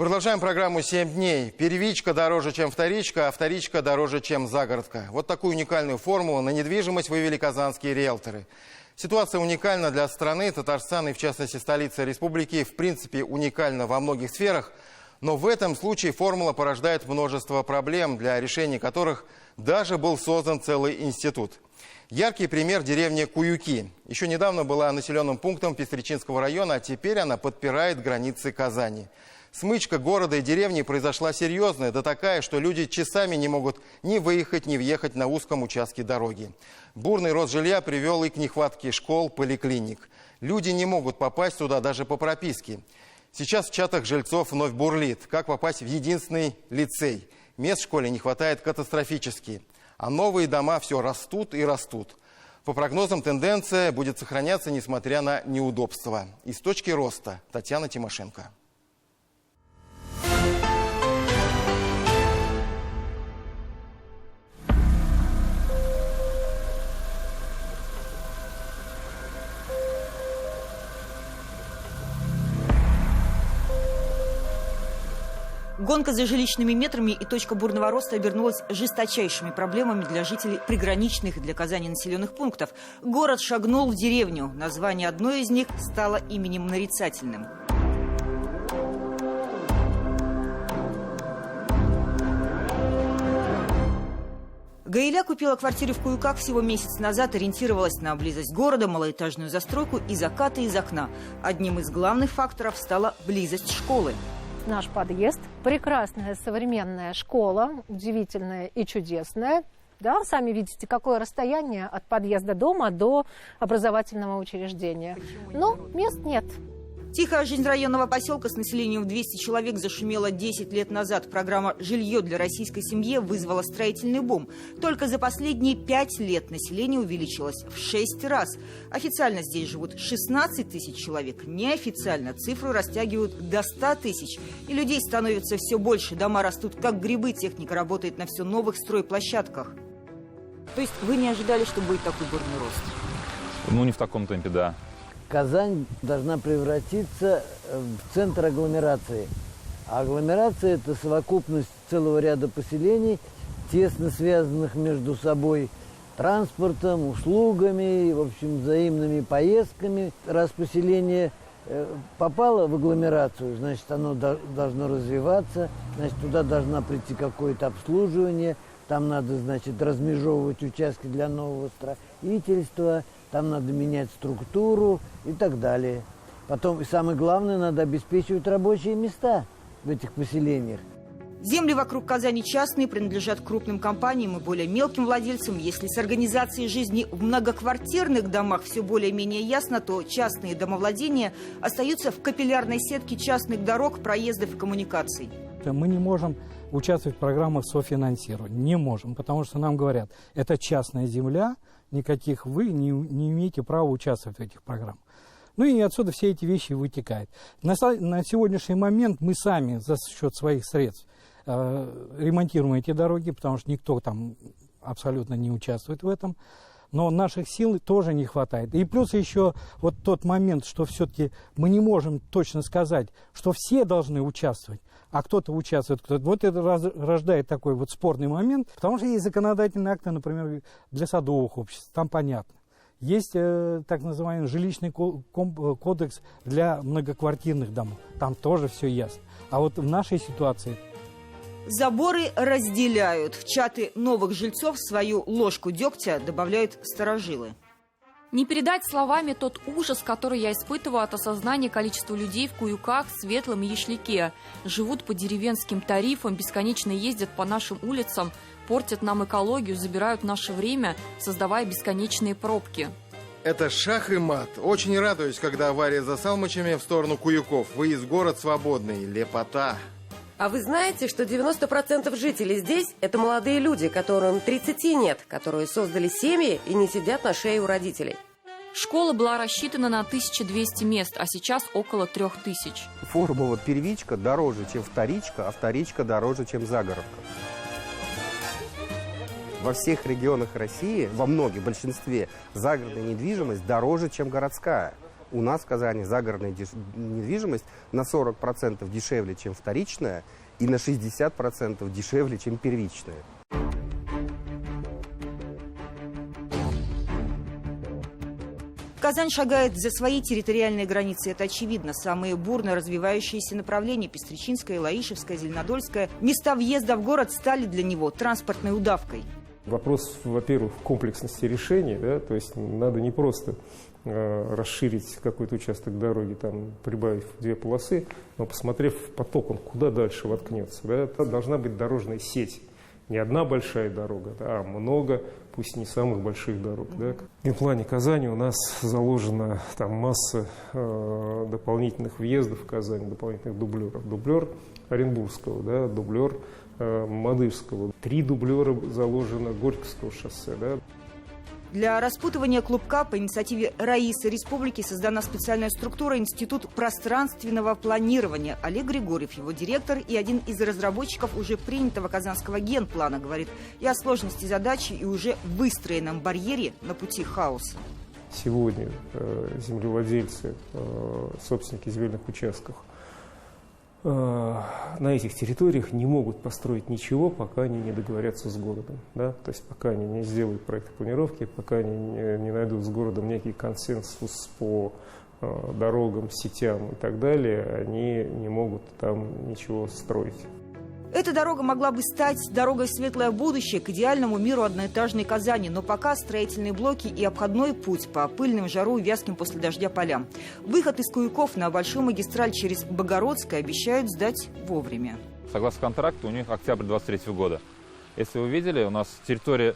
Продолжаем программу «7 дней». Первичка дороже, чем вторичка, а вторичка дороже, чем загородка. Вот такую уникальную формулу на недвижимость вывели казанские риэлторы. Ситуация уникальна для страны. Татарстан и, в частности, столица республики, в принципе, уникальна во многих сферах. Но в этом случае формула порождает множество проблем, для решения которых даже был создан целый институт. Яркий пример – деревня Куюки. Еще недавно была населенным пунктом Пестричинского района, а теперь она подпирает границы Казани. Смычка города и деревни произошла серьезная, да такая, что люди часами не могут ни выехать, ни въехать на узком участке дороги. Бурный рост жилья привел и к нехватке школ, поликлиник. Люди не могут попасть туда даже по прописке. Сейчас в чатах жильцов вновь бурлит. Как попасть в единственный лицей? Мест в школе не хватает катастрофически. А новые дома все растут и растут. По прогнозам, тенденция будет сохраняться, несмотря на неудобства. Из точки роста Татьяна Тимошенко. Гонка за жилищными метрами и точка бурного роста обернулась жесточайшими проблемами для жителей приграничных для Казани населенных пунктов. Город шагнул в деревню. Название одной из них стало именем нарицательным. Гаиля купила квартиру в Куюках всего месяц назад, ориентировалась на близость города, малоэтажную застройку и закаты из окна. Одним из главных факторов стала близость школы. Наш подъезд – прекрасная современная школа, удивительная и чудесная. Да, сами видите, какое расстояние от подъезда дома до образовательного учреждения. Но мест нет. Тихая жизнь районного поселка с населением в 200 человек зашумела 10 лет назад. Программа «Жилье для российской семьи» вызвала строительный бум. Только за последние 5 лет население увеличилось в 6 раз. Официально здесь живут 16 тысяч человек. Неофициально цифру растягивают до 100 тысяч. И людей становится все больше. Дома растут как грибы. Техника работает на все новых стройплощадках. То есть вы не ожидали, что будет такой бурный рост? Ну, не в таком темпе, да. Казань должна превратиться в центр агломерации. А агломерация – это совокупность целого ряда поселений, тесно связанных между собой транспортом, услугами, в общем, взаимными поездками. Раз поселение попало в агломерацию, значит, оно должно развиваться, значит, туда должна прийти какое-то обслуживание, там надо, значит, размежевывать участки для нового строительства, там надо менять структуру и так далее. Потом, и самое главное, надо обеспечивать рабочие места в этих поселениях. Земли вокруг Казани частные, принадлежат крупным компаниям и более мелким владельцам. Если с организацией жизни в многоквартирных домах все более-менее ясно, то частные домовладения остаются в капиллярной сетке частных дорог, проездов и коммуникаций. Мы не можем участвовать в программах софинансирования. Не можем, потому что нам говорят, это частная земля, никаких вы не имеете права участвовать в этих программах. Ну и отсюда все эти вещи вытекают. На сегодняшний момент мы сами за счет своих средств ремонтируем эти дороги, потому что никто там абсолютно не участвует в этом. Но наших сил тоже не хватает. И плюс еще вот тот момент, что все-таки мы не можем точно сказать, что все должны участвовать, а кто-то участвует, кто-то. Вот это рождает такой вот спорный момент, потому что есть законодательные акты, например, для садовых обществ, там понятно. Есть так называемый жилищный кодекс для многоквартирных домов, там тоже все ясно. А вот в нашей ситуации... Заборы разделяют. В чаты новых жильцов свою ложку дегтя добавляют старожилы. Не передать словами тот ужас, который я испытываю от осознания количества людей в Куюках, Светлом и Яшляке. Живут по деревенским тарифам, бесконечно ездят по нашим улицам, портят нам экологию, забирают наше время, создавая бесконечные пробки. Это шах и мат. Очень радуюсь, когда авария за Салмачами в сторону Куюков. Выезд в город свободный. Лепота. А вы знаете, что 90% жителей здесь – это молодые люди, которым 30 нет, которые создали семьи и не сидят на шее у родителей. Школа была рассчитана на 1200 мест, а сейчас около 3000. Формула первичка дороже, чем вторичка, а вторичка дороже, чем загородка. Во всех регионах России, во многих, большинстве, загородная недвижимость дороже, чем городская. У нас в Казани загородная недвижимость на 40% дешевле, чем вторичная, и на 60% дешевле, чем первичная. Казань шагает за свои территориальные границы. Это очевидно. Самые бурно развивающиеся направления – Пестричинское, Лаишевское, Зеленодольское – места въезда в город стали для него транспортной удавкой. Вопрос, во-первых, в комплексности решений, да, то есть надо не просто расширить какой-то участок дороги, там, прибавив 2 полосы, но посмотрев потоком, куда дальше воткнется. Да, это должна быть дорожная сеть. Не одна большая дорога, да, а много, пусть не самых больших дорог. Да. В плане Казани у нас заложена там масса дополнительных въездов в Казань, дополнительных дублеров. Дублер Оренбургского, да, дублер Мадырского. 3 дублера заложено Горьковского шоссе. Да. Для распутывания клубка по инициативе Раисы Республики создана специальная структура Институт пространственного планирования. Олег Григорьев, его директор и один из разработчиков уже принятого казанского генплана, говорит и о сложности задачи, и уже выстроенном барьере на пути хаоса. Сегодня землевладельцы, собственники земельных участков на этих территориях не могут построить ничего, пока они не договорятся с городом. Да? То есть пока они не сделают проект планировки, пока они не найдут с городом некий консенсус по дорогам, сетям и так далее, они не могут там ничего строить. Эта дорога могла бы стать дорогой в светлое будущее к идеальному миру одноэтажной Казани. Но пока строительные блоки и обходной путь по пыльным, жару и вязким после дождя полям. Выход из Куюков на большую магистраль через Богородское обещают сдать вовремя. Согласно контракту, у них октябрь 23 года. Если вы видели, у нас территория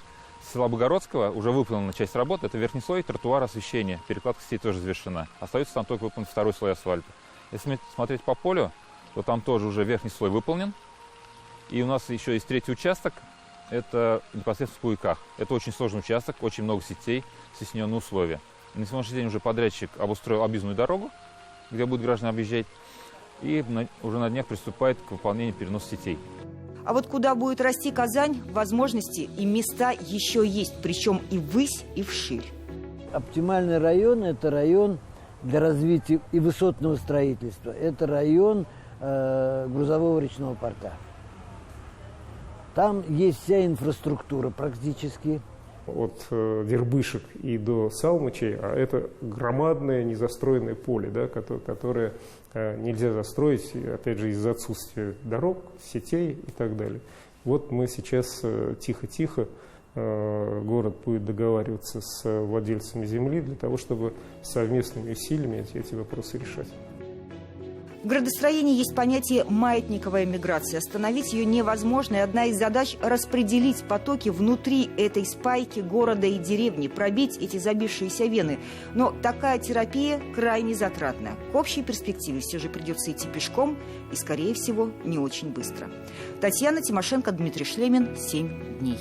села Богородского уже выполнена часть работы. Это верхний слой, тротуар, освещение. Перекладка сетей тоже завершена. Остается там только выполнен 2-й слой асфальта. Если смотреть по полю, то там тоже уже верхний слой выполнен. И у нас еще есть 3-й участок, это непосредственно в Куюках. Это очень сложный участок, очень много сетей, стесненные условия. И на сегодняшний день уже подрядчик обустроил объездную дорогу, где будут граждане объезжать, и уже на днях приступает к выполнению переноса сетей. А вот куда будет расти Казань, возможности и места еще есть, причем и ввысь, и вширь. Оптимальный район – это район для развития и высотного строительства. Это район грузового речного порта. Там есть вся инфраструктура практически. От Дербышек и до Салмычей, а это громадное незастроенное поле, да, которое нельзя застроить, опять же, из-за отсутствия дорог, сетей и так далее. Вот мы сейчас тихо-тихо, город будет договариваться с владельцами земли для того, чтобы совместными усилиями эти вопросы решать. В градостроении есть понятие «маятниковая миграция». Остановить ее невозможно, и одна из задач – распределить потоки внутри этой спайки города и деревни, пробить эти забившиеся вены. Но такая терапия крайне затратна. К общей перспективе все же придется идти пешком и, скорее всего, не очень быстро. Татьяна Тимошенко, Дмитрий Шлемин. 7 дней.